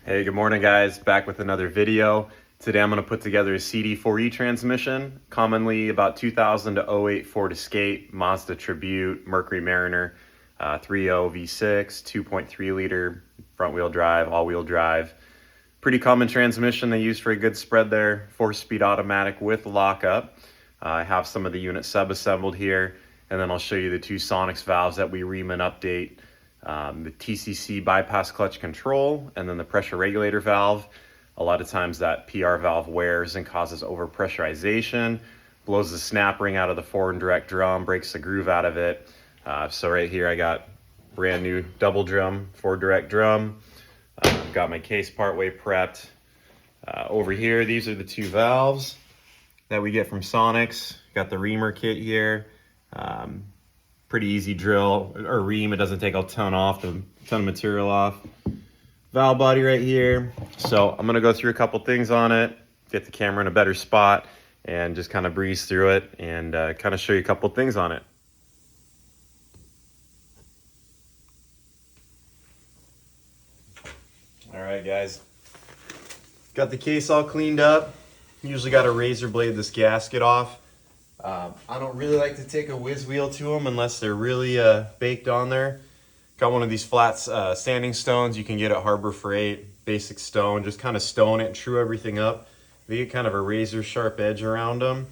Hey, good morning guys, back with another video. Today I'm going to put together a CD4E transmission, commonly about 2000 to '08 Ford Escape, Mazda Tribute, Mercury Mariner, 3.0 V6, 2.3 liter, front wheel drive, all wheel drive. Pretty common transmission they use for a good spread there, 4-speed automatic with lockup. I have some of the units sub-assembled here, and then I'll show you the two Sonics valves that we ream and update. The TCC bypass clutch control, and then the pressure regulator valve. A lot of times that PR valve wears and causes overpressurization, blows the snap ring out of the forward and direct drum, breaks the groove out of it. So right here I got brand new double drum, forward direct drum. Got my case partway prepped. Over here, these are the two valves that we get from Sonics. Got the reamer kit here. Pretty easy drill or ream. It doesn't take a ton of material off. Valve body right here. So I'm gonna go through a couple things on it, get the camera in a better spot, and just kind of breeze through it and kind of show you a couple things on it. All right, guys. Got the case all cleaned up. Usually got to razor blade this gasket off. I don't really like to take a whiz wheel to them unless they're really baked on there. Got one of these flat sanding stones you can get at Harbor Freight, basic stone. Just kind of stone it and true everything up. They get kind of a razor sharp edge around them.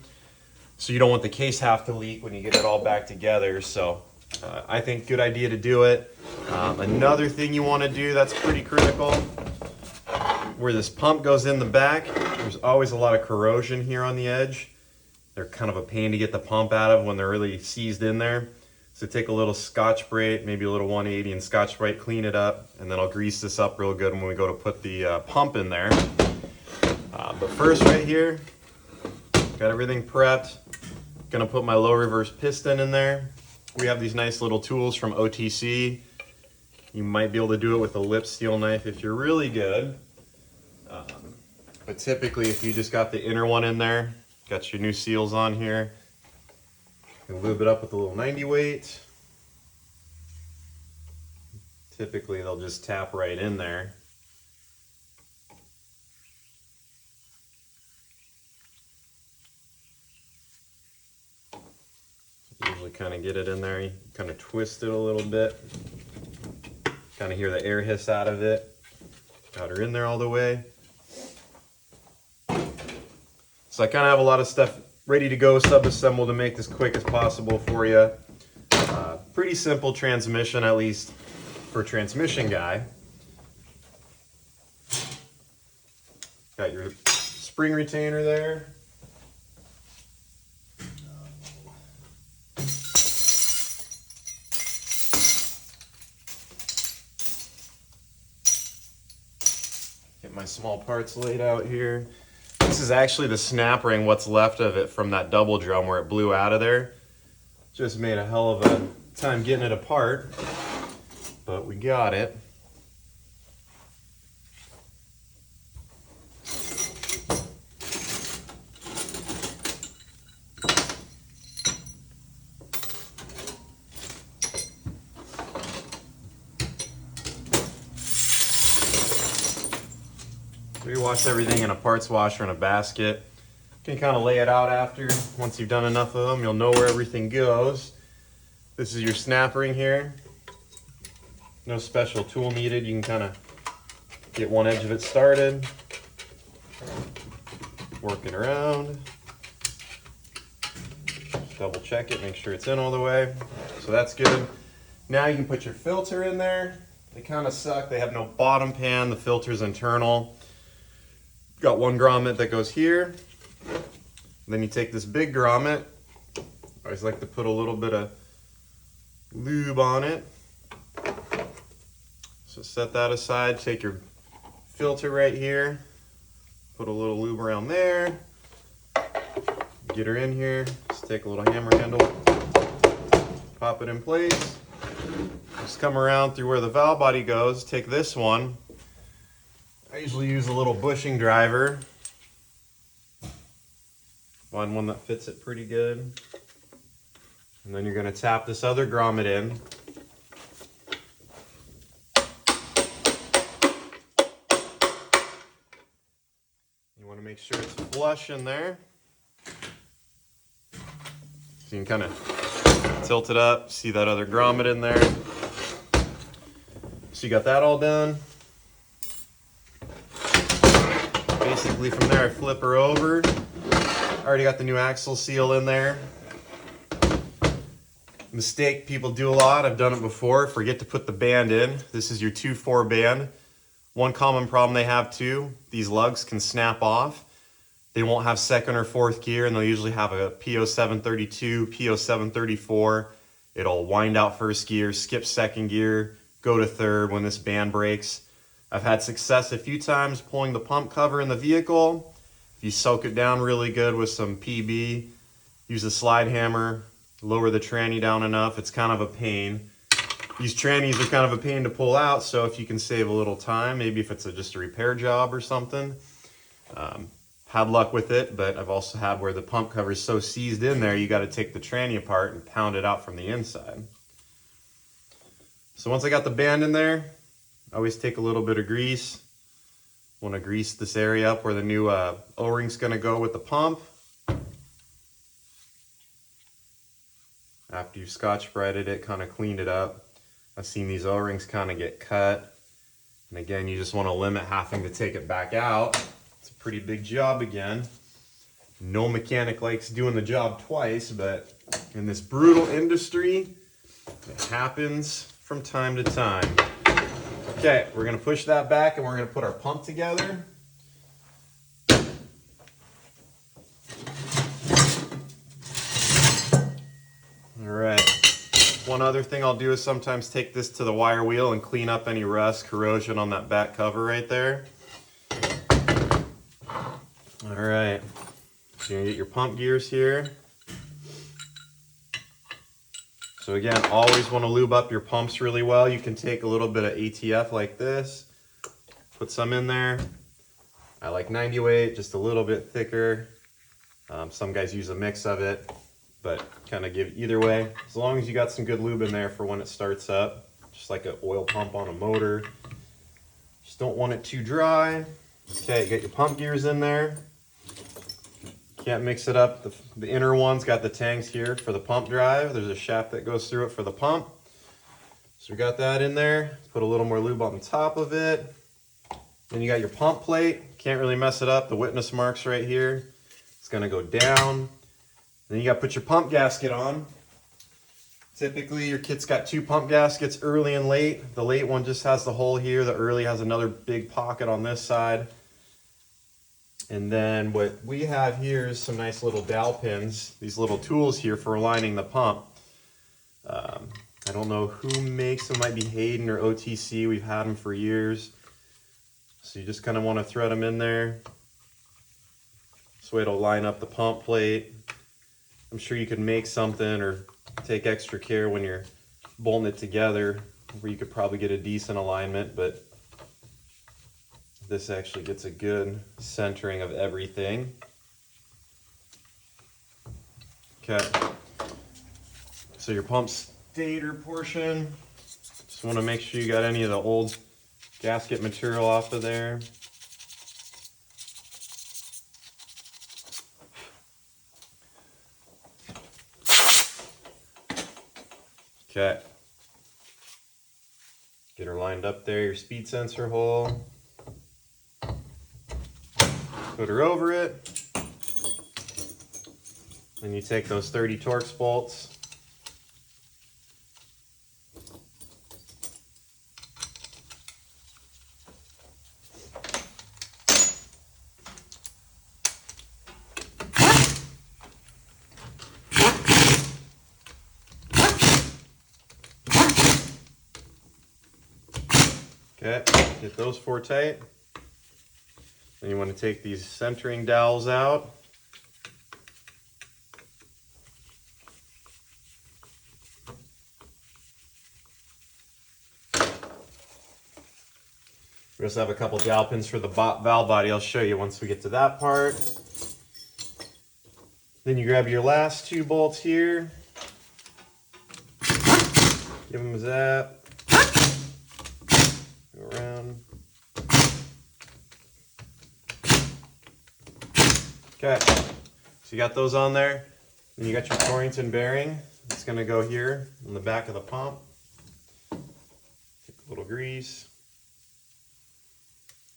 So you don't want the case half to leak when you get it all back together. So I think good idea to do it. Another thing you want to do that's pretty critical, where this pump goes in the back, there's always a lot of corrosion here on the edge. They're kind of a pain to get the pump out of when they're really seized in there. So take a little Scotch-Brite, maybe a little 180 and Scotch-Brite, clean it up, and then I'll grease this up real good when we go to put the pump in there. But first right here, got everything prepped. Gonna put my low reverse piston in there. We have these nice little tools from OTC. You might be able to do it with a lip steel knife if you're really good. But typically if you just got the inner one in there, got your new seals on here, you can lube it up with a little 90 weight. Typically they'll just tap right in there. Usually kind of get it in there, you kind of twist it a little bit. Kind of hear the air hiss out of it. Got her in there all the way. So I kind of have a lot of stuff ready to go, sub-assembled to make this quick as possible for you. Pretty simple transmission, at least for a transmission guy. Got your spring retainer there. Get my small parts laid out here. This is actually the snap ring, what's left of it from that double drum where it blew out of there. Just made a hell of a time getting it apart, but we got it. We wash everything in a parts washer in a basket. You can kind of lay it out after. Once you've done enough of them, you'll know where everything goes. This is your snap ring here. No special tool needed. You can kind of get one edge of it started. Work it around. Double check it, make sure it's in all the way. So that's good. Now you can put your filter in there. They kind of suck. They have no bottom pan. The filter's internal. Got one grommet that goes here. Then you take this big grommet. I always like to put a little bit of lube on it. So set that aside. Take your filter right here. Put a little lube around there. Get her in here. Just take a little hammer handle. Pop it in place. Just come around through where the valve body goes. Take this one. I usually use a little bushing driver. Find one that fits it pretty good. And then you're going to tap this other grommet in. want to make sure it's flush in there. So you can kind of tilt it up, see that other grommet in there. So you got that all done. Basically from there I flip her over. I already got the new axle seal in there. Mistake people do a lot, I've done it before, forget to put the band in. This is your 2-4 band. One common problem they have too, these lugs can snap off. They won't have second or fourth gear, and they'll usually have a PO732, PO734. It'll wind out first gear, skip second gear, go to third when this band breaks. I've had success a few times pulling the pump cover in the vehicle. If you soak it down really good with some PB, use a slide hammer, lower the tranny down enough, it's kind of a pain. These trannies are kind of a pain to pull out, so if you can save a little time, maybe if it's just a repair job or something. Had luck with it, but I've also had where the pump cover is so seized in there, you got to take the tranny apart and pound it out from the inside. So once I got the band in there, I always take a little bit of grease. Want to grease this area up where the new O-ring's going to go with the pump. After you've scotch-brighted it, kind of cleaned it up. I've seen these O-rings kind of get cut. And again, you just want to limit having to take it back out. It's a pretty big job again. No mechanic likes doing the job twice, but in this brutal industry, it happens from time to time. Okay, we're going to push that back and we're going to put our pump together. Alright, one other thing I'll do is sometimes take this to the wire wheel and clean up any rust, corrosion on that back cover right there. Alright, so you're going to get your pump gears here. So again, always want to lube up your pumps really well. You can take a little bit of ATF like this, put some in there. I like 90 weight, just a little bit thicker. Some guys use a mix of it, but kind of give either way. As long as you got some good lube in there for when it starts up, just like an oil pump on a motor. Just don't want it too dry. Okay, you got your pump gears in there. Can't mix it up. The inner one's got the tanks here for the pump drive. There's a shaft that goes through it for the pump. So we got that in there. Put a little more lube on top of it. Then you got your pump plate. Can't really mess it up. The witness marks right here. It's gonna go down. Then you gotta put your pump gasket on. Typically your kit's got 2 pump gaskets, early and late. The late one just has the hole here. The early has another big pocket on this side. And then what we have here is some nice little dowel pins, these little tools here for aligning the pump. I don't know who makes them, might be Hayden or OTC, we've had them for years. So you just kind of want to thread them in there. This way it'll line up the pump plate. I'm sure you could make something or take extra care when you're bolting it together, where you could probably get a decent alignment, but this actually gets a good centering of everything. Okay, so your pump stator portion, just want to make sure you got any of the old gasket material off of there. Okay, get her lined up there, your speed sensor hole. Put her over it, and you take those 30 Torx bolts, okay, get those 4 tight. Then you want to take these centering dowels out. We also have a couple dowel pins for the valve body. I'll show you once we get to that part. Then you grab your last 2 bolts here. Give them a zap. Go around. Okay, so you got those on there. Then you got your Torrington bearing. It's going to go here on the back of the pump. Take a little grease.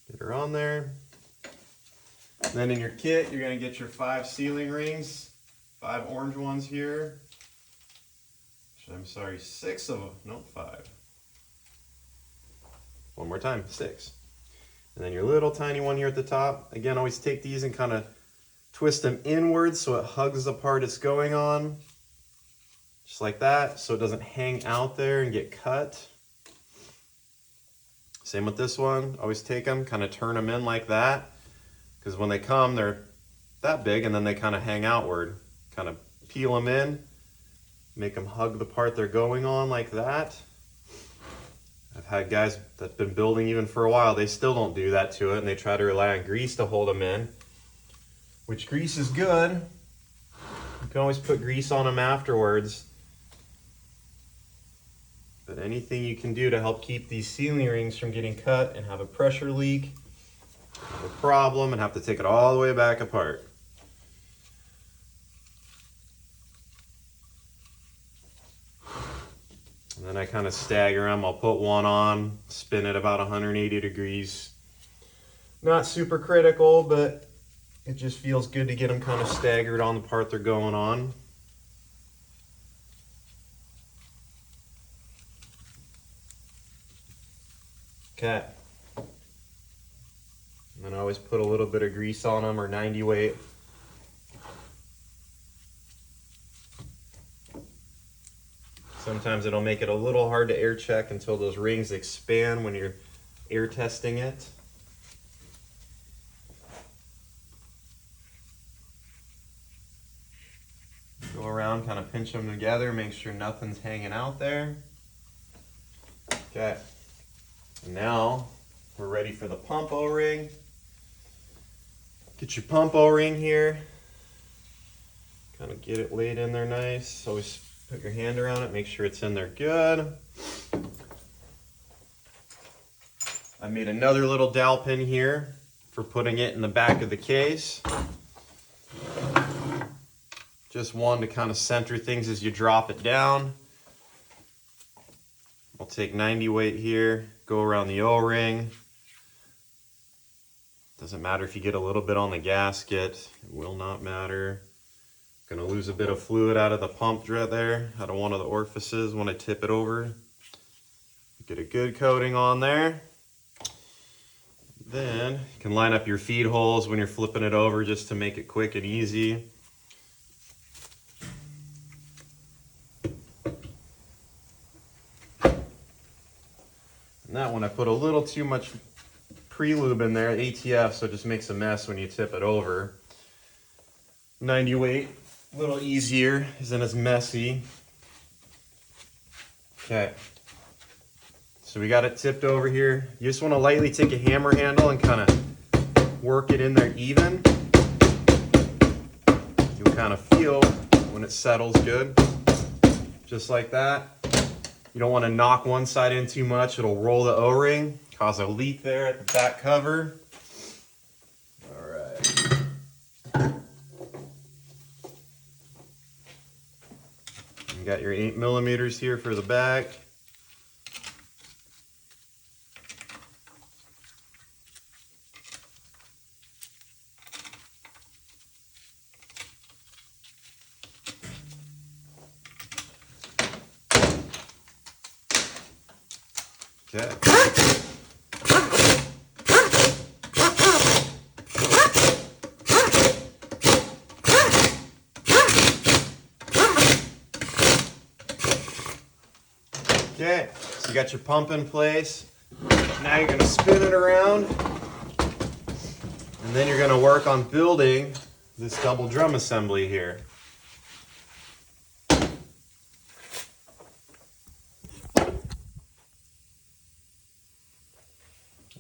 Get her on there. And then in your kit, you're going to get your 5 sealing rings. 5 orange ones here. I'm sorry, 6 of them. Nope, 5. One more time, 6. And then your little tiny one here at the top. Again, always take these and kind of twist them inwards so it hugs the part it's going on. Just like that, so it doesn't hang out there and get cut. Same with this one. Always take them, kind of turn them in like that. Because when they come, they're that big and then they kind of hang outward. Kind of peel them in, make them hug the part they're going on like that. I've had guys that've been building even for a while, they still don't do that to it and they try to rely on grease to hold them in. Which grease is good. You can always put grease on them afterwards. But anything you can do to help keep these sealing rings from getting cut and have a pressure leak, have a problem, and have to take it all the way back apart. And then I kind of stagger them. I'll put one on, spin it about 180 degrees. Not super critical, but it just feels good to get them kind of staggered on the part they're going on. Okay. And then I always put a little bit of grease on them, or 90 weight. Sometimes it'll make it a little hard to air check until those rings expand when you're air testing it. Go around, kind of pinch them together, make sure nothing's hanging out there. Okay. And now we're ready for the pump O-ring. Get your pump O-ring here. Kind of get it laid in there nice. Always put your hand around it, make sure it's in there good. I made another little dowel pin here for putting it in the back of the case. Just one to kind of center things as you drop it down. I'll take 90 weight here, go around the O-ring. Doesn't matter if you get a little bit on the gasket, it will not matter. Gonna lose a bit of fluid out of the pump there, out of one of the orifices when I tip it over. Get a good coating on there. Then you can line up your feed holes when you're flipping it over just to make it quick and easy. And that one I put a little too much pre-lube in there, ATF, so it just makes a mess when you tip it over. 90 weight, a little easier, isn't as messy. Okay, so we got it tipped over here. You just want to lightly take a hammer handle and kind of work it in there even. You'll kind of feel when it settles good, just like that. You don't want to knock one side in too much, it'll roll the O-ring, cause a leak there at the back cover. All right. You got your 8 millimeters here for the back. Okay. Okay, so you got your pump in place. Now you're going to spin it around. And then you're going to work on building this double drum assembly here.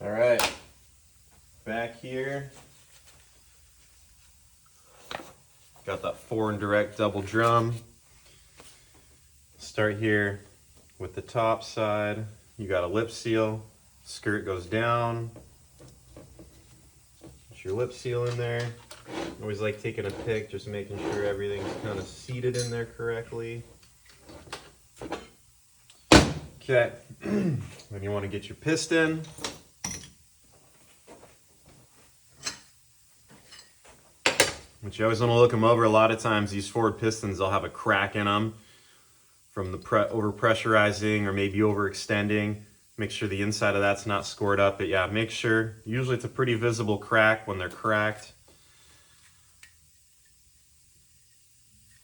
All right, back here, got that forward and direct double drum. Start here with the top side. You got a lip seal, skirt goes down. Put your lip seal in there. Always like taking a pick, just making sure everything's kind of seated in there correctly. Okay, then you want to get your piston. But you always want to look them over. A lot of times these Ford pistons, they'll have a crack in them from the over pressurizing or maybe overextending. Make sure the inside of that's not scored up. But yeah, make sure, usually it's a pretty visible crack when they're cracked.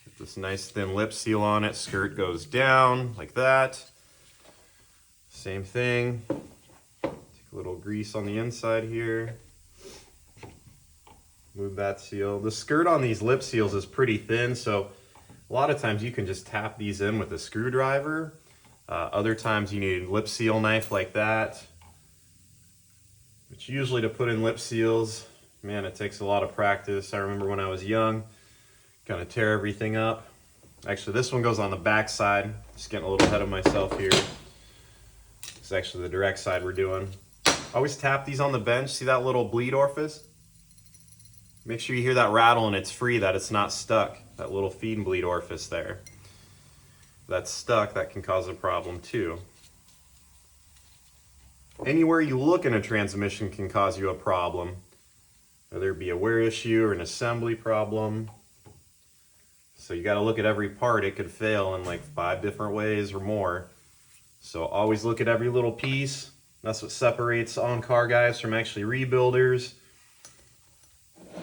Get this nice thin lip seal on it. Skirt goes down like that. Same thing. Take a little grease on the inside here. Move that seal. The skirt on these lip seals is pretty thin, so a lot of times you can just tap these in with a screwdriver. Other times you need a lip seal knife like that. But usually to put in lip seals, man, it takes a lot of practice. I remember when I was young, kind of tear everything up. Actually, this one goes on the back side. Just getting a little ahead of myself here. It's actually the direct side we're doing. Always tap these on the bench. See that little bleed orifice? Make sure you hear that rattle and it's free, that it's not stuck. That little feed and bleed orifice there. If that's stuck, that can cause a problem too. Anywhere you look in a transmission can cause you a problem. Whether it be a wear issue or an assembly problem. So you got to look at every part. It could fail in like 5 different ways or more. So always look at every little piece. That's what separates on-car guys from actually rebuilders.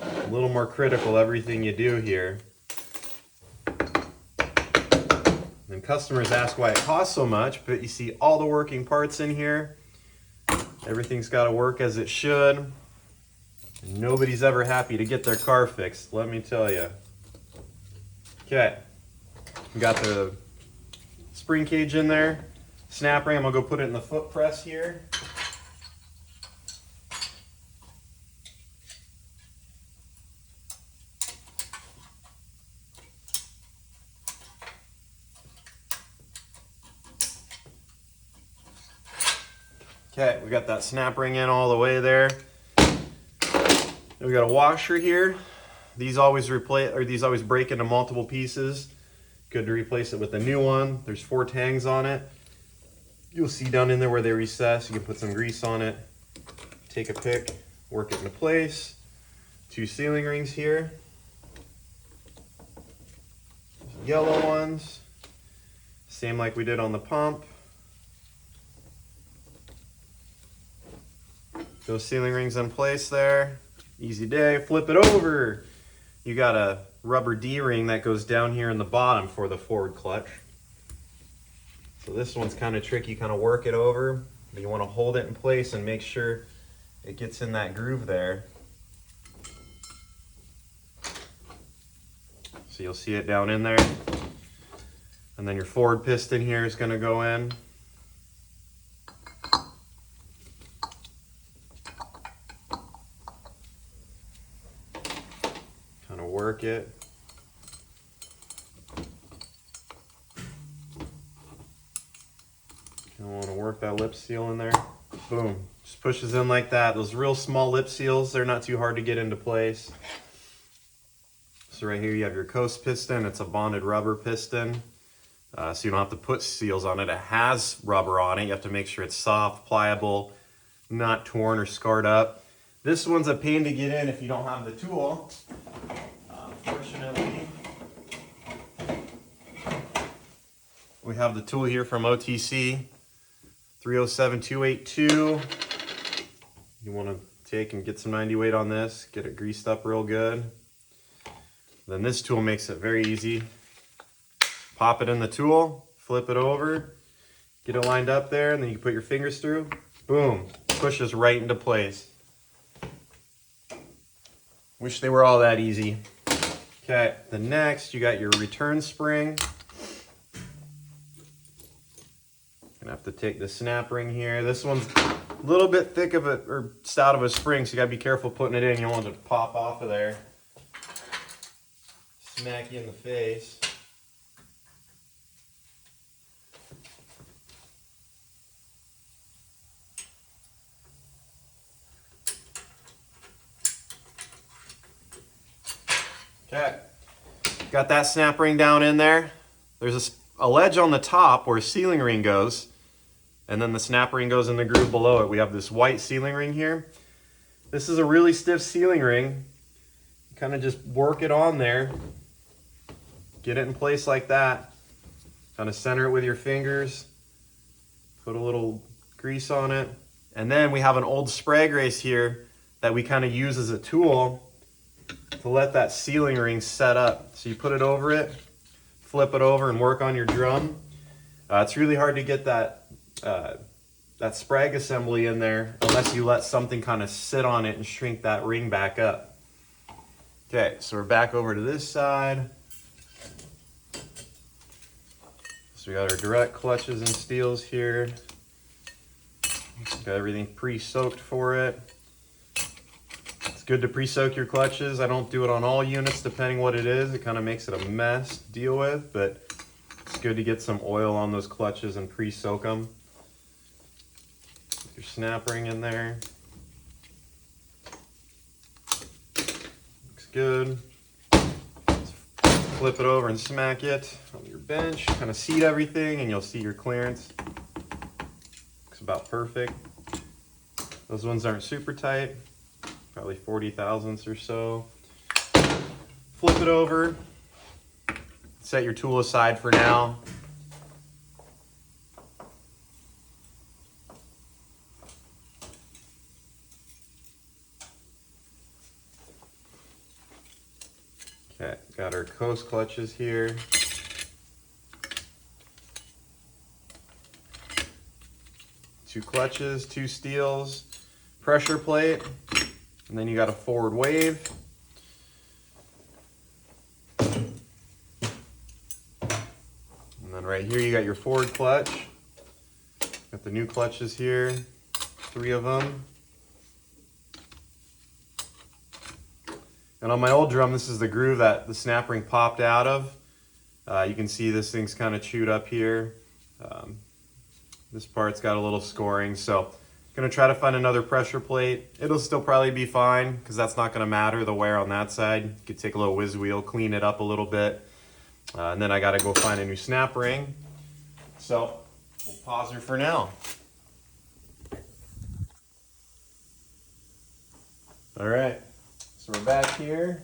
A little more critical everything you do here. And customers ask why it costs so much, but you see all the working parts in here. Everything's got to work as it should. And nobody's ever happy to get their car fixed, let me tell you. Okay, we got the spring cage in there. Snap ring, I'm gonna go put it in the foot press here. Okay, we got that snap ring in all the way there. We got a washer here. These always break into multiple pieces. Good to replace it with a new one. There's 4 tangs on it. You'll see down in there where they recess. You can put some grease on it. Take a pick, work it into place. 2 sealing rings here. Yellow ones. Same like we did on the pump. Those sealing rings in place there. Easy day. Flip it over. You got a rubber D-ring that goes down here in the bottom for the forward clutch. So this one's kind of tricky. You kind of work it over, but you want to hold it in place and make sure it gets in that groove there. So you'll see it down in there. And then your forward piston here is going to go in. Kind of work it. You want to work that lip seal in there. Boom. Just pushes in like that. Those real small lip seals, they're not too hard to get into place. So right here you have your coast piston. It's a bonded rubber piston. So you don't have to put seals on it. It has rubber on it. You have to make sure it's soft, pliable, not torn or scarred up. This one's a pain to get in if you don't have the tool. Fortunately, we have the tool here from OTC, 307282. You want to take and get some 90 weight on this, get it greased up real good. Then this tool makes it very easy. Pop it in the tool, flip it over, get it lined up there, and then you can put your fingers through. Boom, pushes right into place. Wish they were all that easy. Okay, the next you got your return spring. Gonna have to take the snap ring here. This one's a little bit thick of it or stout of a spring, so you gotta be careful putting it in. You don't want it to pop off of there. Smack you in the face. Okay, got that snap ring down in there. There's a ledge on the top where a sealing ring goes, and then the snap ring goes in the groove below it. We have this white sealing ring here. This is a really stiff sealing ring. Kind of just work it on there. Get it in place like that. Kind of center it with your fingers. Put a little grease on it. And then we have an old spray grease here that we kind of use as a tool to let that sealing ring set up. So you put it over it, flip it over, and work on your drum. It's really hard to get that sprag assembly in there unless you let something kind of sit on it and shrink that ring back up. Okay, so we're back over to this side. So we got our direct clutches and steels here. Got everything pre-soaked for it. It's good to pre-soak your clutches. I don't do it on all units depending what it is. It kind of makes it a mess to deal with, but it's good to get some oil on those clutches and pre-soak them. Put your snap ring in there. Looks good. Flip it over and smack it on your bench. Kind of seat everything and you'll see your clearance. Looks about perfect. Those ones aren't super tight, probably 40 thousandths or so. Flip it over. Set your tool aside for now. Okay, got our coast clutches here. Two clutches, two steels, pressure plate, and then you got a forward wave. And then right here you got your forward clutch. Got the new clutches here, 3 of them. And on my old drum, this is the groove that the snap ring popped out of. You can see this thing's kind of chewed up here. This part's got a little scoring, so gonna try to find another pressure plate. It'll still probably be fine because that's not gonna matter, the wear on that side. You could take a little whiz wheel, clean it up a little bit, and then I gotta go find a new snap ring. So we'll pause her for now. All right, so we're back here.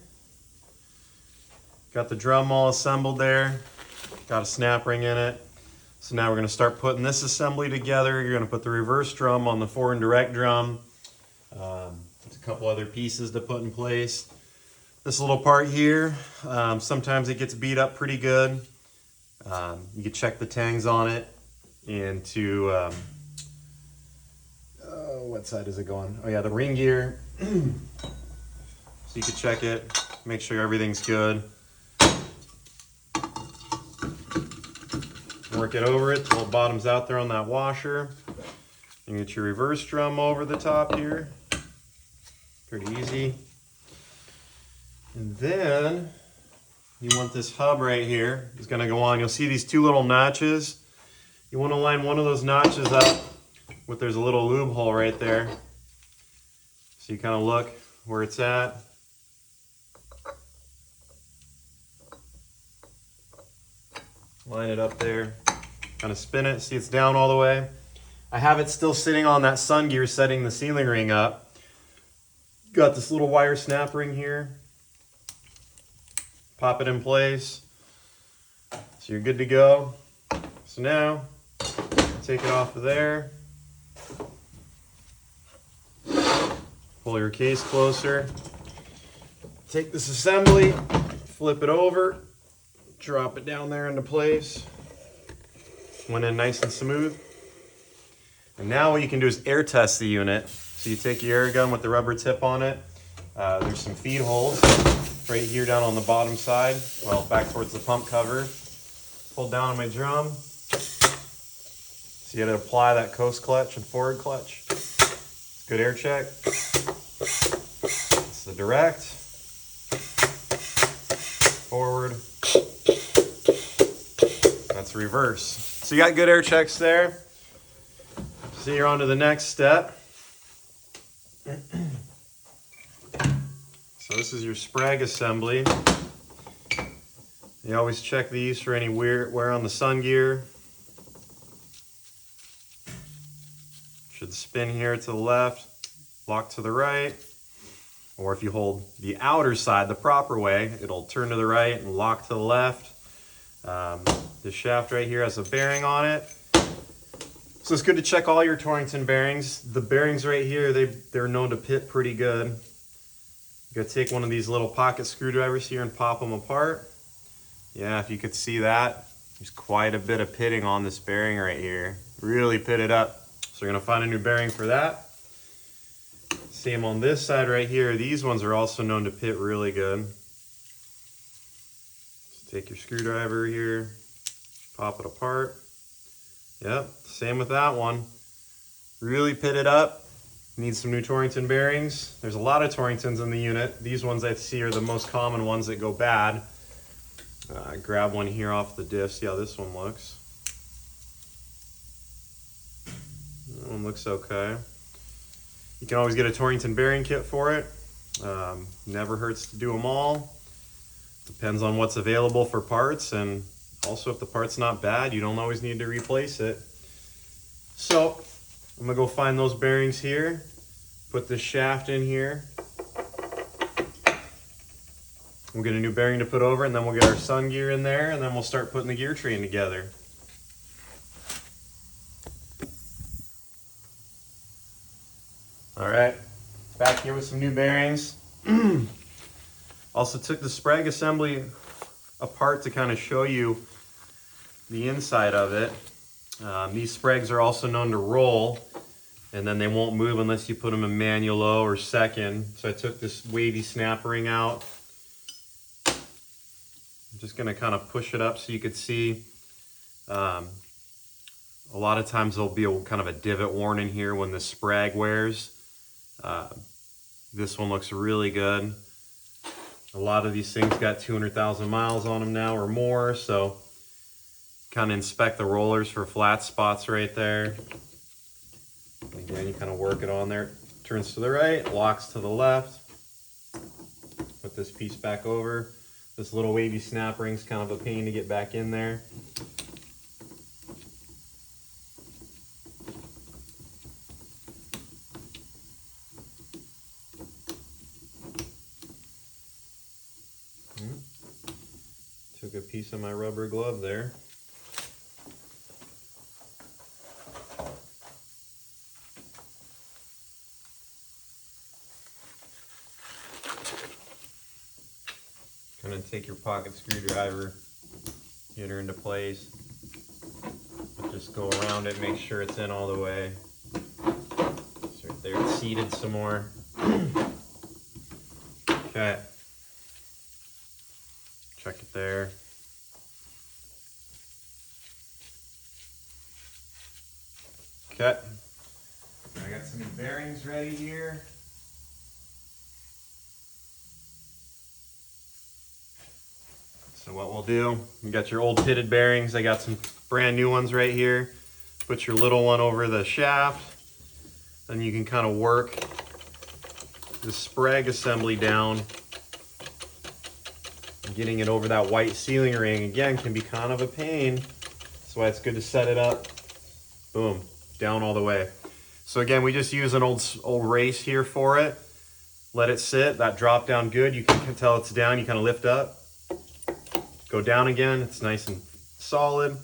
Got the drum all assembled there. Got a snap ring in it. So now we're going to start putting this assembly together. You're going to put the reverse drum on the forward and direct drum. There's a couple other pieces to put in place. This little part here, sometimes it gets beat up pretty good. You can check the tangs on it into, what side is it going? Oh yeah, the ring gear. So you can check it, make sure everything's good. Work it over it till it bottoms out there on that washer. You get your reverse drum over the top here. Pretty easy. And then you want this hub right here. It's gonna go on. You'll see these 2 little notches. You want to line one of those notches up with, there's a little lube hole right there. So you kind of look where it's at. Line it up there, kind of spin it, see it's down all the way. I have it still sitting on that sun gear setting the sealing ring up. Got this little wire snap ring here. Pop it in place. So you're good to go. So now, take it off of there. Pull your case closer. Take this assembly, flip it over. Drop it down there into place. Went in nice and smooth. And now what you can do is air test the unit. So you take your air gun with the rubber tip on it. There's some feed holes right here down on the bottom side. Well, back towards the pump cover. Pull down on my drum. So you gotta apply that coast clutch and forward clutch. Good air check. It's the direct. Forward. That's reverse. So you got good air checks there. So you're on to the next step. So this is your sprag assembly. You always check these for any wear on the sun gear. Should spin here to the left, lock to the right, or if you hold the outer side the proper way, it'll turn to the right and lock to the left. This shaft right here has a bearing on it. So it's good to check all your Torrington bearings. The bearings right here, they're known to pit pretty good. You gotta take one of these little pocket screwdrivers here and pop them apart. Yeah, if you could see that, there's quite a bit of pitting on this bearing right here. Really pitted up. So we're gonna find a new bearing for that. Same on this side right here. These ones are also known to pit really good. Just take your screwdriver here, pop it apart. Yep, same with that one. Really pitted up. Need some new Torrington bearings. There's a lot of Torringtons in the unit. These ones I see are the most common ones that go bad. Grab one here off the diff, see how this one looks. That one looks okay. You can always get a Torrington bearing kit for it. Never hurts to do them all. Depends on what's available for parts, and also if the part's not bad, you don't always need to replace it. So I'm gonna go find those bearings here, put this shaft in here. We'll get a new bearing to put over, and then we'll get our sun gear in there, and then we'll start putting the gear train together. All right, back here with some new bearings. Also took the Sprague assembly apart to kind of show you the inside of it. These Spragues are also known to roll, and then they won't move unless you put them in manual low or second. So I took this wavy snap ring out. I'm just gonna kind of push it up so you could see. A lot of times there'll be kind of a divot worn in here when the Sprague wears. This one looks really good. A lot of these things got 200,000 miles on them now or more, so kind of inspect the rollers for flat spots right there. Again, you kind of work it on there. Turns to the right, locks to the left. Put this piece back over. This little wavy snap ring's kind of a pain to get back in there. Took a piece of my rubber glove there. Kind of take your pocket screwdriver, get her into place. Just go around it, make sure it's in all the way. It's right there, it's seated some more. Okay. Check it there. Okay. I got some new bearings ready here. So what we'll do, you got your old pitted bearings. I got some brand new ones right here. Put your little one over the shaft. Then you can kind of work the Sprague assembly down. Getting it over that white sealing ring, again, can be kind of a pain. That's why it's good to set it up. Boom, down all the way. So again, we just use an old race here for it. Let it sit, that drop down good. You can tell it's down, you kind of lift up. Go down again, it's nice and solid.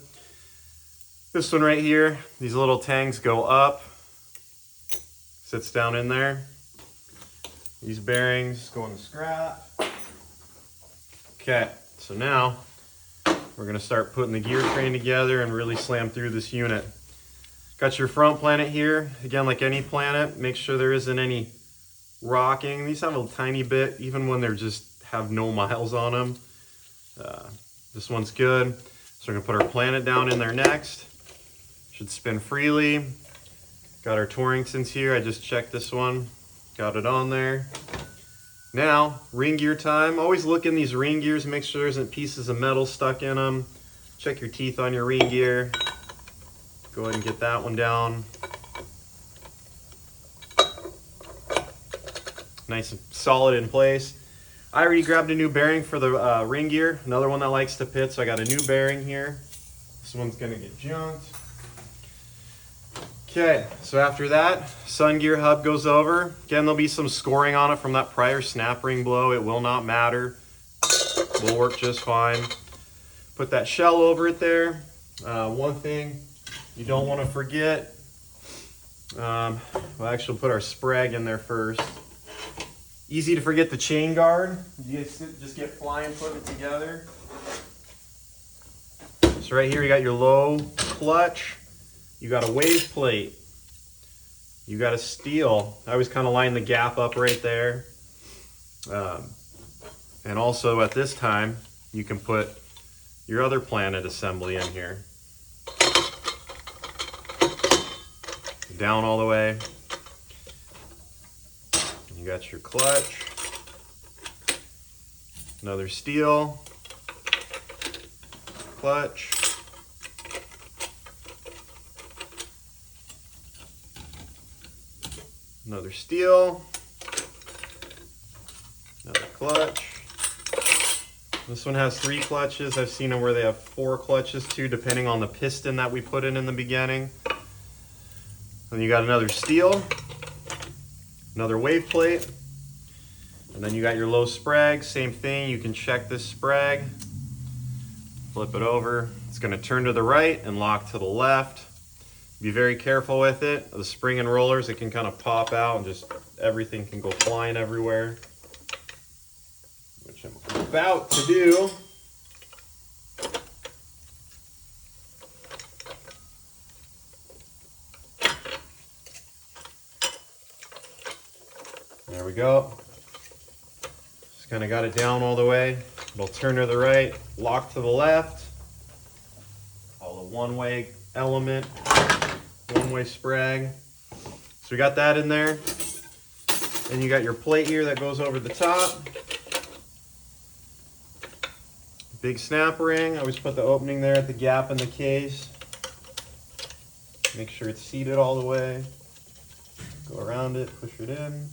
This one right here, these little tangs go up. Sits down in there. These bearings go in the scrap. Okay, so now we're gonna start putting the gear train together and really slam through this unit. Got your front planet here. Again, like any planet, make sure there isn't any rocking. These have a tiny bit, even when they're just have no miles on them. This one's good. So we're gonna put our planet down in there next. Should spin freely. Got our Torringtons here. I just checked this one. Got it on there. Now, ring gear time. Always look in these ring gears, make sure there isn't pieces of metal stuck in them. Check your teeth on your ring gear. Go ahead and get that one down. Nice and solid in place. I already grabbed a new bearing for the ring gear. Another one that likes to pit, so I got a new bearing here. This one's gonna get junked. Okay, so after that, sun gear hub goes over. Again, there'll be some scoring on it from that prior snap ring blow. It will not matter. Will work just fine. Put that shell over it there. One thing you don't want to forget, we'll actually put our sprag in there first. Easy to forget the chain guard. You just get flying, put it together. So right here you got your low clutch. You got a wave plate. You got a steel. I always kind of line the gap up right there. And also at this time, you can put your other planet assembly in here. Down all the way. You got your clutch. Another steel. Clutch. Another steel, another clutch. This one has 3 clutches. I've seen them where they have 4 clutches too, depending on the piston that we put in the beginning. Then you got another steel, another wave plate, and then you got your low sprag. Same thing, you can check this sprag, flip it over. It's gonna turn to the right and lock to the left. Be very careful with it. The spring and rollers, it can kind of pop out and just everything can go flying everywhere, which I'm about to do. There we go. Just kind of got it down all the way. It'll turn to the right, lock to the left. All the one-way element. One-way sprag. So we got that in there. Then you got your plate here that goes over the top. Big snap ring. I always put the opening there at the gap in the case. Make sure it's seated all the way. Go around it, push it in.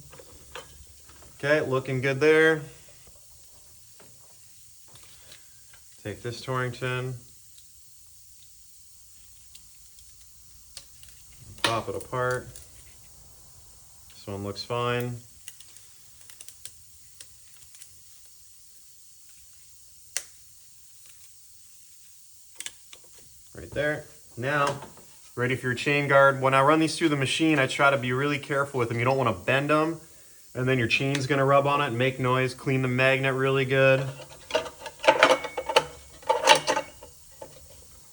Okay, looking good there. Take this Torrington. Pop it apart. This one looks fine. Right there. Now, ready for your chain guard. When I run these through the machine, I try to be really careful with them. You don't want to bend them, and then your chain's gonna rub on it and make noise. Clean the magnet really good.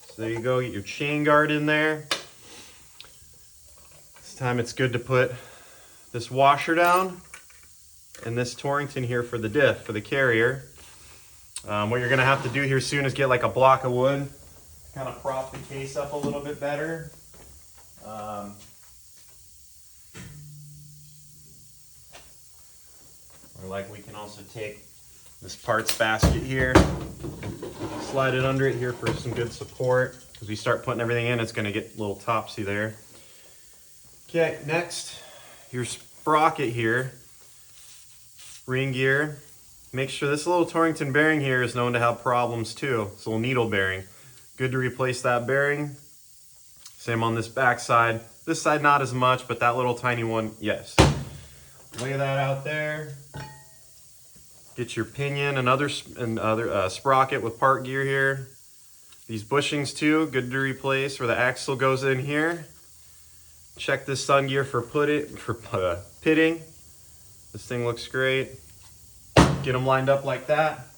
So there you go, get your chain guard in there. This time it's good to put this washer down and this Torrington here for the diff, for the carrier. What you're gonna have to do here soon is get like a block of wood, kind of prop the case up a little bit better. Or like we can also take this parts basket here, slide it under it here for some good support. As we start putting everything in, it's gonna get a little topsy there. Okay, next, your sprocket here, ring gear. Make sure this little Torrington bearing here is known to have problems too. It's a little needle bearing. Good to replace that bearing. Same on this back side. This side not as much, but that little tiny one, yes. Lay that out there. Get your pinion and other sprocket with part gear here. These bushings too, good to replace where the axle goes in here. Check this sun gear for pitting. This thing looks great. Get them lined up like that.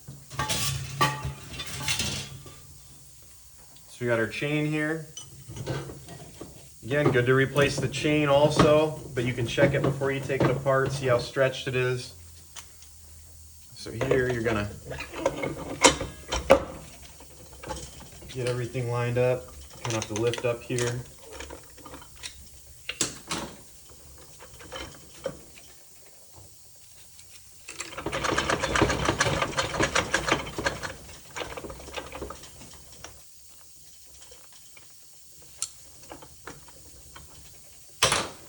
So we got our chain here. Again, good to replace the chain also, but you can check it before you take it apart, see how stretched it is. So here you're gonna get everything lined up. You're gonna have to lift up here.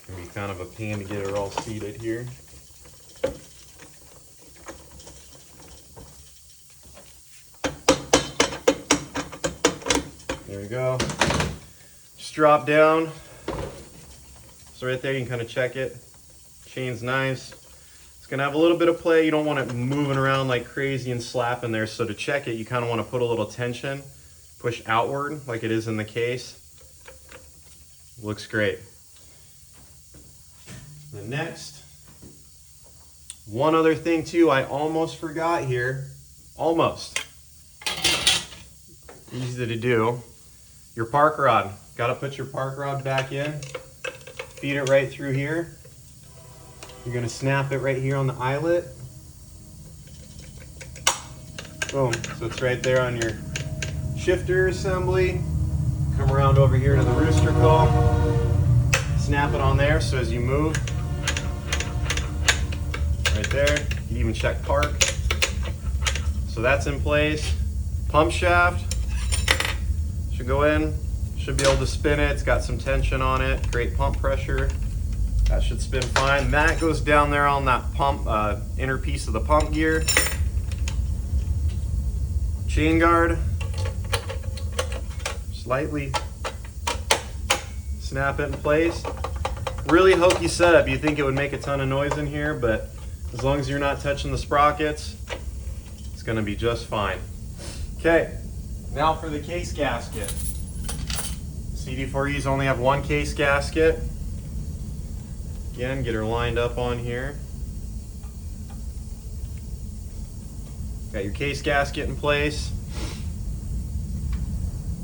Gonna be kind of a pain to get it all seated here. There we go. Just drop down. So right there, you can kind of check it. Chain's nice. It's gonna have a little bit of play. You don't want it moving around like crazy and slapping there. So to check it, you kind of want to put a little tension, push outward like it is in the case. Looks great. The next, one other thing too, I almost forgot here. Almost. Easy to do. Your park rod. Got to put your park rod back in. Feed it right through here. You're going to snap it right here on the eyelet. Boom. So it's right there on your shifter assembly. Come around over here to the rooster comb. Snap it on there so as you move. Right there. You can even check park. So that's in place. Pump shaft should go in. Should be able to spin it. It's got some tension on it. Great pump pressure. That should spin fine. That goes down there on that pump, inner piece of the pump gear. Chain guard. Slightly snap it in place. Really hokey setup. You think it would make a ton of noise in here, but as long as you're not touching the sprockets, it's going to be just fine. Okay, now for the case gasket. CD4Es only have one case gasket. Again, get her lined up on here. Got your case gasket in place.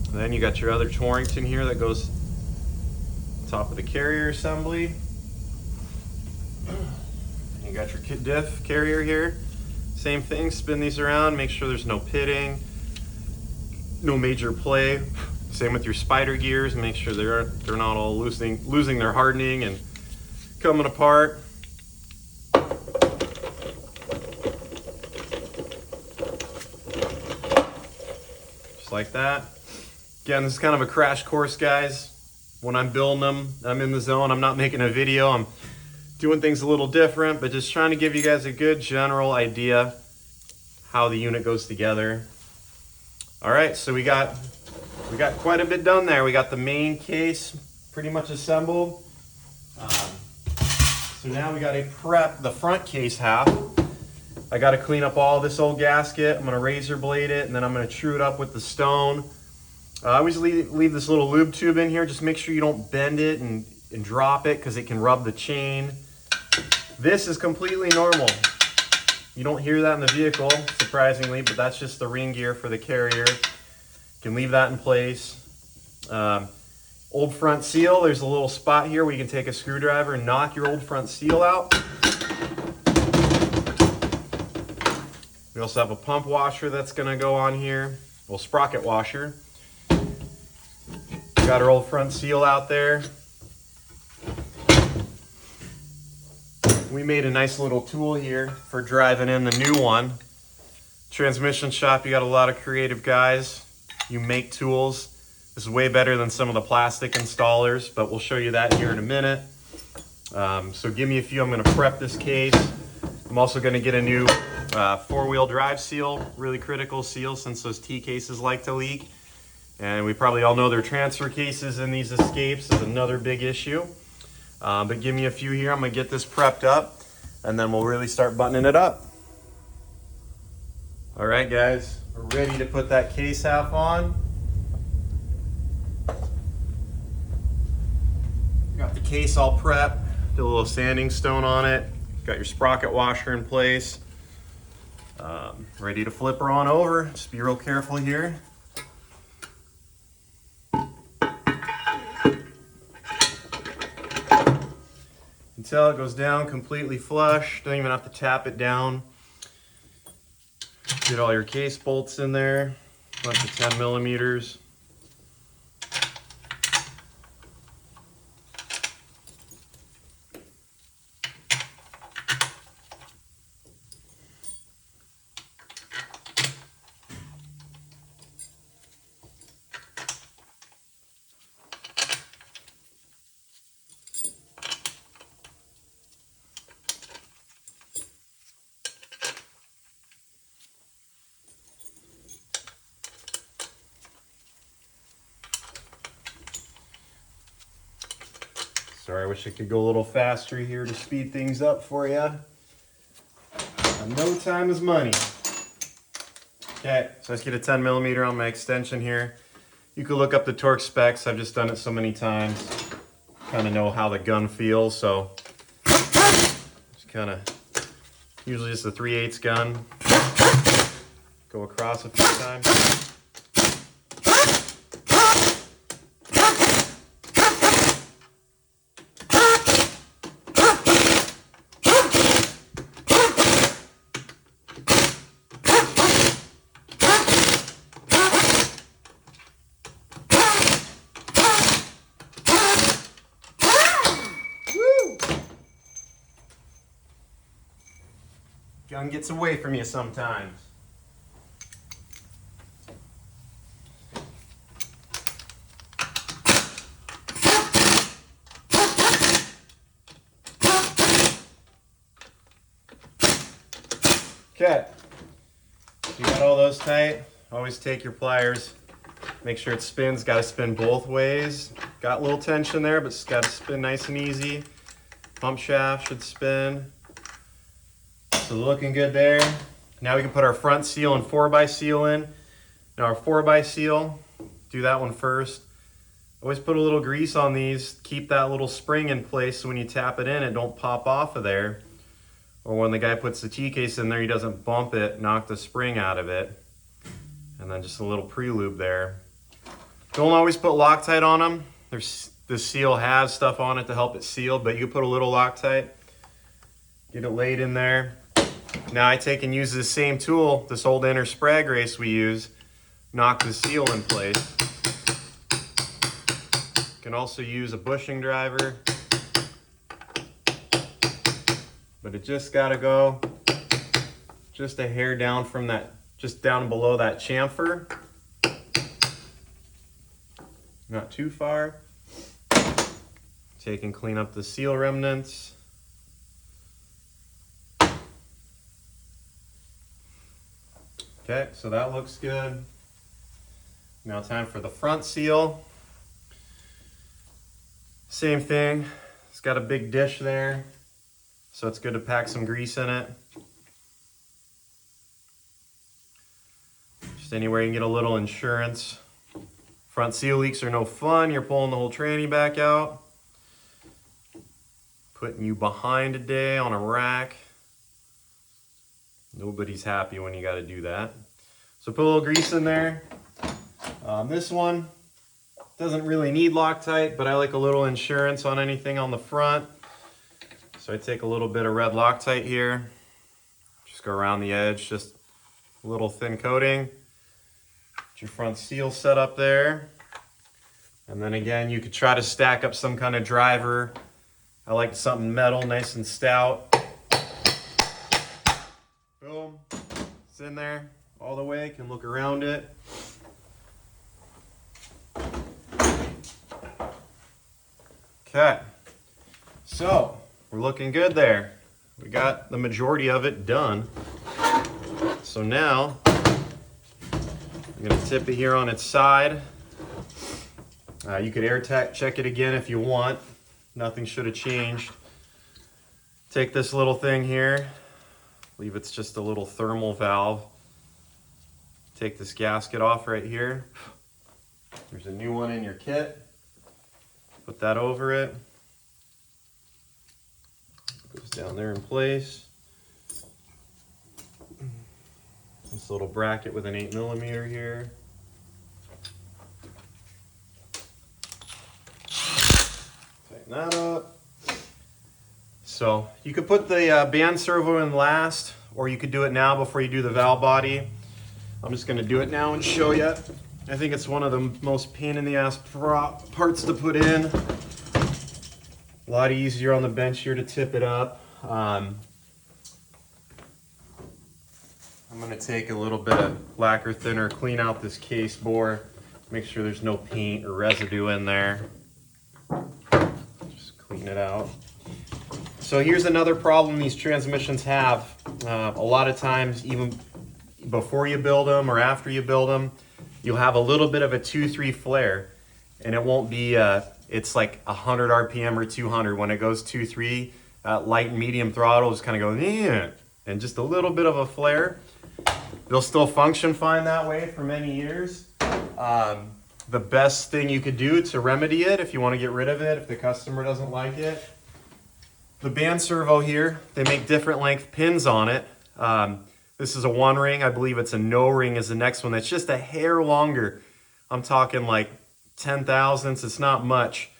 And then you got your other Torrington here that goes on top of the carrier assembly. And you got your diff carrier here. Same thing, spin these around, make sure there's no pitting, no major play. Same with your spider gears, make sure they're not all losing their hardening and coming apart. Just like that. Again, this is kind of a crash course, guys. When I'm building them, I'm in the zone. I'm not making a video. I'm doing things a little different, but just trying to give you guys a good general idea how the unit goes together. All right, so we got quite a bit done there. We got the main case pretty much assembled. So now we got to prep the front case half. I got to clean up all this old gasket. I'm going to razor blade it, and then I'm going to true it up with the stone. I always leave this little lube tube in here. Just make sure you don't bend it and drop it because it can rub the chain. This is completely normal. You don't hear that in the vehicle, surprisingly, but that's just the ring gear for the carrier. You can leave that in place. Old front seal, there's a little spot here where you can take a screwdriver and knock your old front seal out. We also have a pump washer that's going to go on here. Well, sprocket washer. We got our old front seal out there. We made a nice little tool here for driving in the new one. Transmission shop, you got a lot of creative guys. You make tools. This is way better than some of the plastic installers, but we'll show you that here in a minute. So give me a few. I'm going to prep this case. I'm also going to get a new four-wheel drive seal, really critical seal since those T cases like to leak. And we probably all know their transfer cases in these Escapes is another big issue. But give me a few here. I'm going to get this prepped up, and then we'll really start buttoning it up. All right, guys, we're ready to put that case half on. Got the case all prepped, did a little sanding stone on it. Got your sprocket washer in place. Ready to flip her on over. Just be real careful here. Until it goes down completely flush. Don't even have to tap it down. Get all your case bolts in there. Bunch of 10 millimeters. Sorry, I wish I could go a little faster here to speed things up for you. No time is money. Okay, so let's get a 10 millimeter on my extension here. You can look up the torque specs. I've just done it so many times. Kind of know how the gun feels, so just kind of, usually just a 3/8 gun. Go across a few times. Gun gets away from you sometimes. Okay, you got all those tight. Always take your pliers, make sure it spins. Got to spin both ways. Got a little tension there, but it's got to spin nice and easy. Pump shaft should spin. So looking good there. Now we can put our front seal and 4x seal in. Now our 4x seal, do that one first. Always put a little grease on these. Keep that little spring in place so when you tap it in, it don't pop off of there. Or when the guy puts the T-case in there, he doesn't bump it, knock the spring out of it. And then just a little pre-lube there. Don't always put Loctite on them. The seal has stuff on it to help it seal, but you can put a little Loctite. Get it laid in there. Now I take and use the same tool, this old inner sprag race we use, knock the seal in place. You can also use a bushing driver, but it just gotta go just a hair down from that, just down below that chamfer. Not too far. Take and clean up the seal remnants. Okay, so that looks good. Now time for the front seal. Same thing, it's got a big dish there, so it's good to pack some grease in it. Just anywhere you can get a little insurance. Front seal leaks are no fun, you're pulling the whole tranny back out. Putting you behind a day on a rack. Nobody's happy when you got to do that. So put a little grease in there. This one doesn't really need Loctite, but I like a little insurance on anything on the front. So I take a little bit of red Loctite here. Just go around the edge, just a little thin coating. Get your front seal set up there. And then again, you could try to stack up some kind of driver. I like something metal, nice and stout. Boom, it's in there all the way, can look around it. Okay, so we're looking good there. We got the majority of it done. So now, I'm gonna tip it here on its side. You could air check it again if you want. Nothing should have changed. Take this little thing here. I believe it's just a little thermal valve. Take this gasket off right here. There's a new one in your kit. Put that over it. Goes down there in place. This little bracket with an 8 millimeter here. Tighten that up. So you could put the band servo in last, or you could do it now before you do the valve body. I'm just gonna do it now and show you. I think it's one of the most pain in the ass parts to put in. A lot easier on the bench here to tip it up. I'm gonna take a little bit of lacquer thinner, clean out this case bore, make sure there's no paint or residue in there. Just clean it out. So here's another problem these transmissions have. A lot of times, even before you build them or after you build them, you'll have a little bit of a 2-3 flare, and it won't be it's like 100 RPM or 200. When it goes 2-3, light and medium throttle is kind of going, yeah, and just a little bit of a flare. It'll still function fine that way for many years. The best thing you could do to remedy it, if you want to get rid of it, if the customer doesn't like it, the band servo here, they make different length pins on it. This is a 1 ring. I believe it's a no ring is the next one. That's just a hair longer. I'm talking like 10 thousandths. It's not much.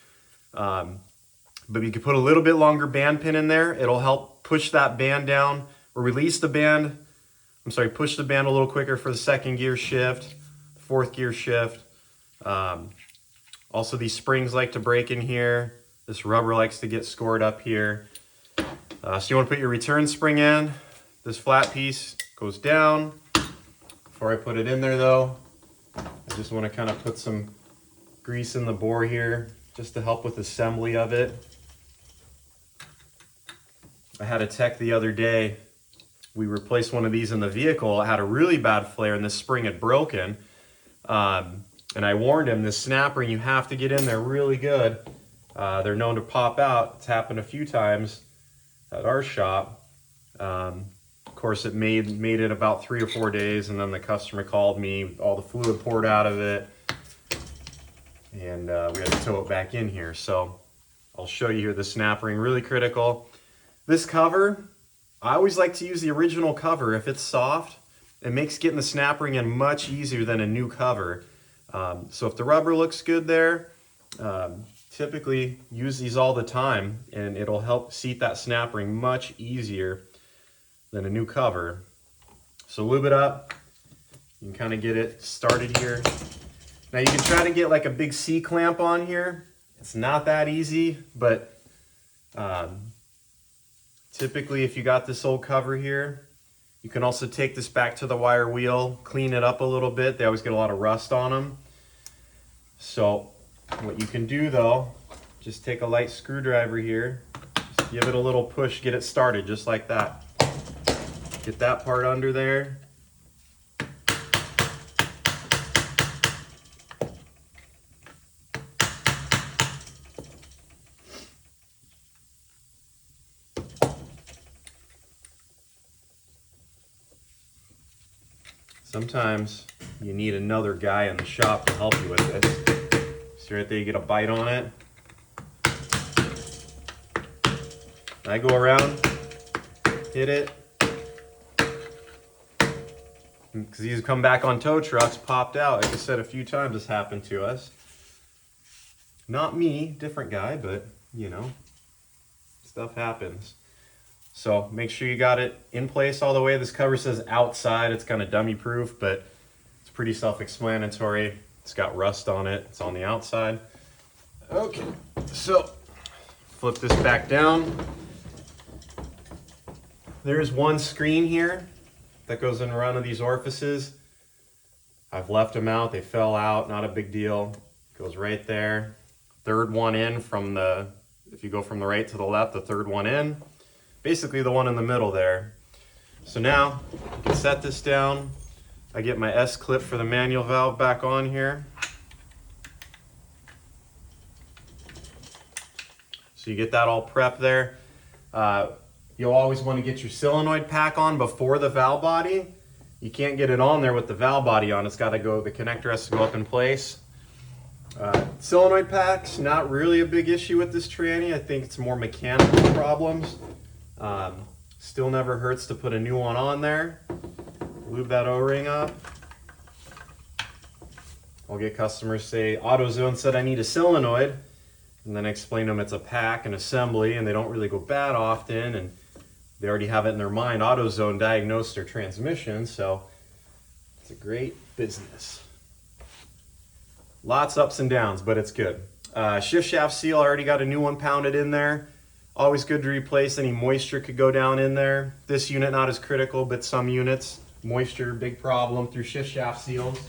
But you can put a little bit longer band pin in there. It'll help push that band down or release the band. Push the band a little quicker for the 2nd gear shift, 4th gear shift. Also, these springs like to break in here. This rubber likes to get scored up here. So you want to put your return spring in. This flat piece goes down. Before I put it in there though, I just want to kind of put some grease in the bore here just to help with assembly of it. I had a tech the other day. We replaced one of these in the vehicle. It had a really bad flare and this spring had broken. And I warned him, this snap ring, you have to get in there really good. They're known to pop out. It's happened a few times at our shop. Of course, it made it about 3 or 4 days, and then the customer called me, all the fluid poured out of it, and we had to tow it back in here. So I'll show you here the snap ring, really critical. This cover, I always like to use the original cover. If it's soft, it makes getting the snap ring in much easier than a new cover. So if the rubber looks good there, typically use these all the time, and it'll help seat that snap ring much easier than a new cover. So lube it up. You can kind of get it started here. Now you can try to get like a big C-clamp on here. It's not that easy, but typically if you got this old cover here, you can also take this back to the wire wheel, clean it up a little bit. They always get a lot of rust on them. So what you can do though, just take a light screwdriver here, just give it a little push, get it started just like that. Get that part under there. Sometimes you need another guy in the shop to help you with this. See right there, you get a bite on it. I go around, hit it. Because these come back on tow trucks, popped out. Like I said a few times, this happened to us. Not me, different guy, but you know, stuff happens. So make sure you got it in place all the way. This cover says outside. It's kind of dummy proof, but it's pretty self-explanatory. It's got rust on it. It's on the outside. Okay, so flip this back down. There's one screen here that goes in one of these orifices. I've left them out. They fell out. Not a big deal. Goes right there. Third one in from the, if you go from the right to the left, the third one in. Basically the one in the middle there. So now you can set this down. I get my S-clip for the manual valve back on here. So you get that all prepped there. You'll always want to get your solenoid pack on before the valve body. You can't get it on there with the valve body on. It's got to go, the connector has to go up in place. Solenoid packs, not really a big issue with this tranny. I think it's more mechanical problems. Still never hurts to put a new one on there. Lube that O-ring up. I'll get customers say, AutoZone said I need a solenoid, and then I explain to them it's a pack and assembly, and they don't really go bad often, and they already have it in their mind. AutoZone diagnosed their transmission, so it's a great business. Lots ups and downs, but it's good. Shift shaft seal, I already got a new one pounded in there. Always good to replace. Any moisture could go down in there. This unit not as critical, but some units, moisture, big problem through shift shaft seals.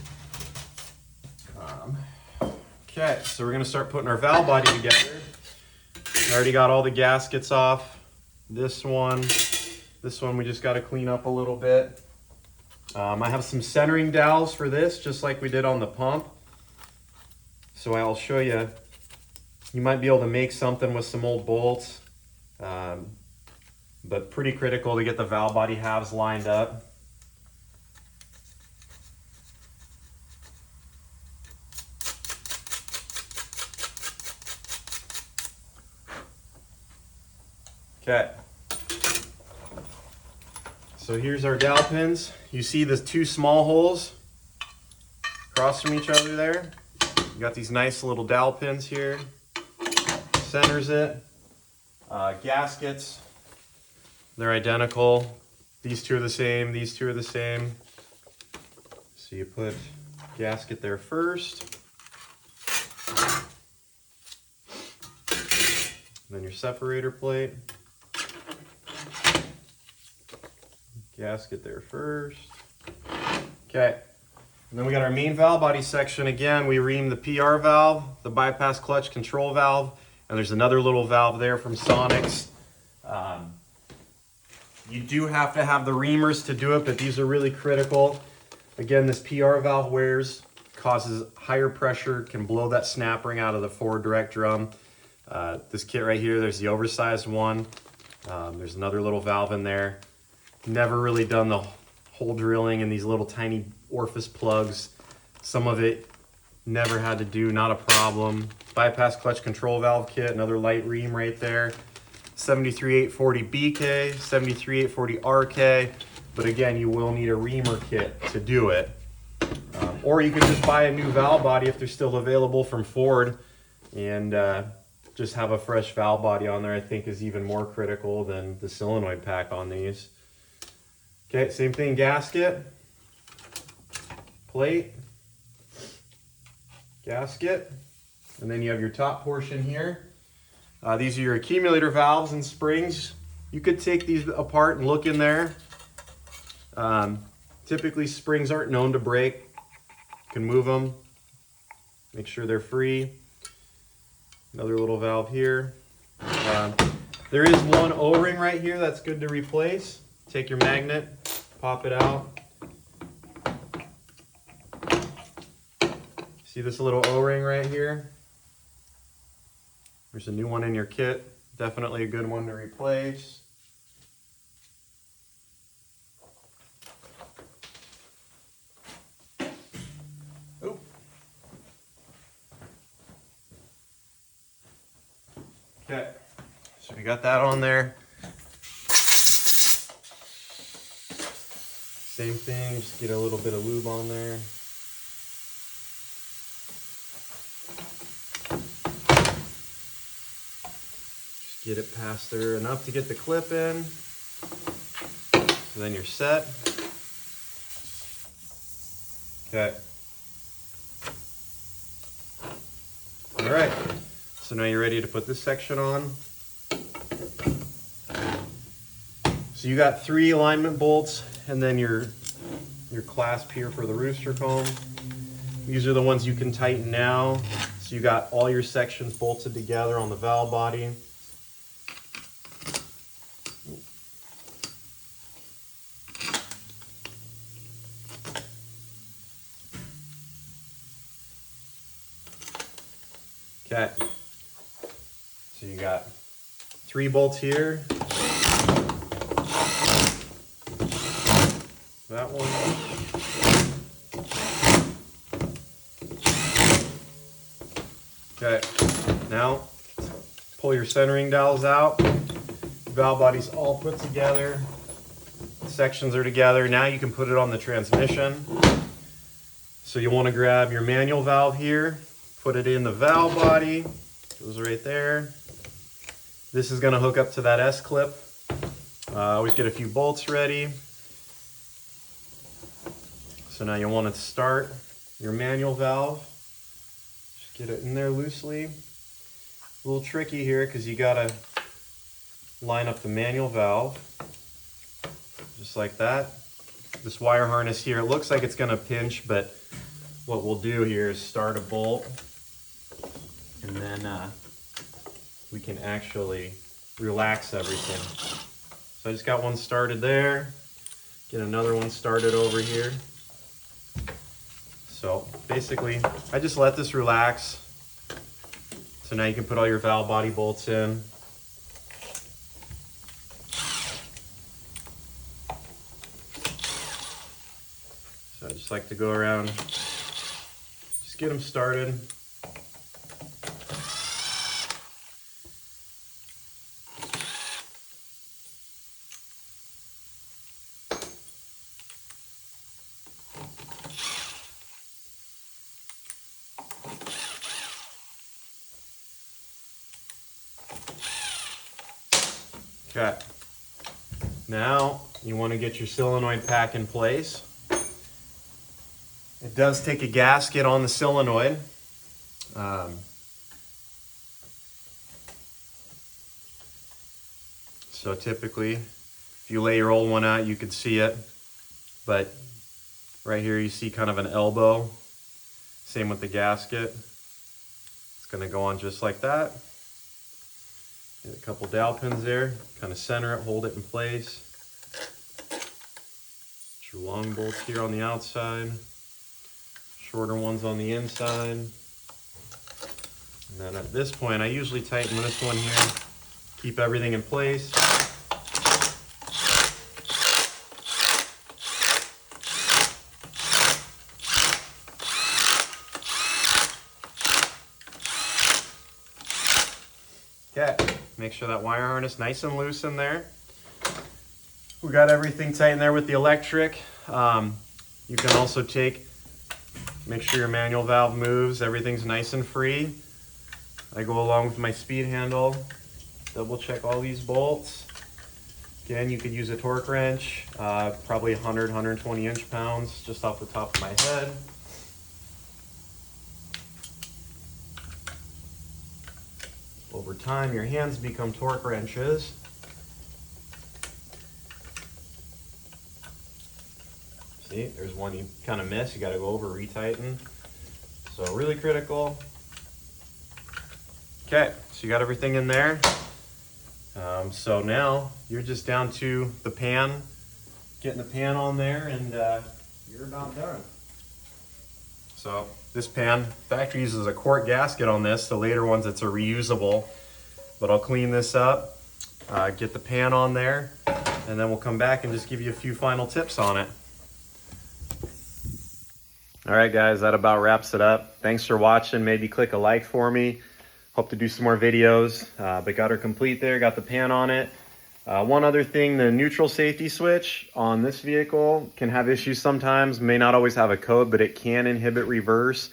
Okay, so we're gonna start putting our valve body together. I already got all the gaskets off. This one we just gotta clean up a little bit. I have some centering dowels for this, just like we did on the pump. So I'll show you You might be able to make something with some old bolts, but pretty critical to get the valve body halves lined up. Okay, so here's our dowel pins. You see the two small holes across from each other there? You got these nice little dowel pins here. Centers it. Gaskets, they're identical. These two are the same, these two are the same. So you put gasket there first. Then your separator plate. Gasket there first. Okay. And then we got our main valve body section. Again, we ream the PR valve, the bypass clutch control valve, and there's another little valve there from Sonic's. You do have to have the reamers to do it, but these are really critical. Again, this PR valve wears, causes higher pressure, can blow that snap ring out of the forward direct drum. This kit right here, there's the oversized one. There's another little valve in there. Never really done the hole drilling in these little tiny orifice plugs. Some of it never had to do, not a problem. Bypass clutch control valve kit, another light ream right there. 73840 BK, 73840 RK, but again, you will need a reamer kit to do it. Or you could just buy a new valve body if they're still available from Ford, and just have a fresh valve body on there. I think is even more critical than the solenoid pack on these. Okay, same thing, gasket, plate, gasket, and then you have your top portion here. These are your accumulator valves and springs. You could take these apart and look in there. Typically springs aren't known to break. You can move them, make sure they're free. Another little valve here. There is one O-ring right here that's good to replace. Take your magnet, pop it out. See this little O-ring right here? There's a new one in your kit. Definitely a good one to replace. Oop. Okay, so we got that on there. Same thing, just get a little bit of lube on there. Just get it past there enough to get the clip in. So then you're set. Okay. All right, so now you're ready to put this section on. So you got 3 alignment bolts and then your clasp here for the rooster comb. These are the ones you can tighten now. So you got all your sections bolted together on the valve body. Okay, so you got 3 bolts here. That one. Okay, now pull your centering dowels out. Valve body's all put together. Sections are together. Now you can put it on the transmission. So you want to grab your manual valve here, put it in the valve body. Goes right there. This is going to hook up to that S-clip. Always get a few bolts ready. So now you want to start your manual valve. Just get it in there loosely. A little tricky here because you got to line up the manual valve. Just like that. This wire harness here, it looks like it's going to pinch, but what we'll do here is start a bolt. And then we can actually relax everything. So I just got one started there. Get another one started over here. So basically, I just let this relax. So now you can put all your valve body bolts in. So I just like to go around, just get them started. Okay, now you want to get your solenoid pack in place. It does take a gasket on the solenoid. So typically, if you lay your old one out, you could see it. But right here, you see kind of an elbow. Same with the gasket. It's going to go on just like that. Get a couple dowel pins there, kind of center it, hold it in place. Get your long bolts here on the outside, shorter ones on the inside. And then at this point, I usually tighten this one here, keep everything in place. Okay, make sure that wire harness nice and loose in there. We got everything tight in there with the electric. You can also make sure your manual valve moves, everything's nice and free. I go along with my speed handle, double check all these bolts. Again, you could use a torque wrench, probably 100, 120 inch-pounds, just off the top of my head. Over time, your hands become torque wrenches. See, there's one you kind of miss. You got to go over, retighten. So really critical. Okay, so you got everything in there. So now you're just down to the pan, getting the pan on there, and you're about done. So this pan, factory uses a quart gasket on this. The later ones, it's a reusable. But I'll clean this up, get the pan on there, and then we'll come back and just give you a few final tips on it. All right, guys, that about wraps it up. Thanks for watching. Maybe click a like for me. Hope to do some more videos, but got her complete there, got the pan on it. One other thing, the neutral safety switch on this vehicle can have issues sometimes, may not always have a code, but it can inhibit reverse.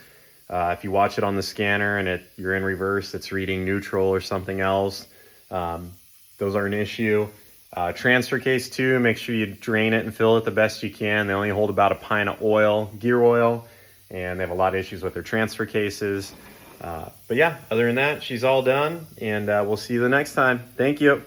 If you watch it on the scanner and you're in reverse, it's reading neutral or something else. Those are an issue. Transfer case too, make sure you drain it and fill it the best you can. They only hold about a pint of oil, gear oil, and they have a lot of issues with their transfer cases. But yeah, other than that, she's all done, and we'll see you the next time. Thank you.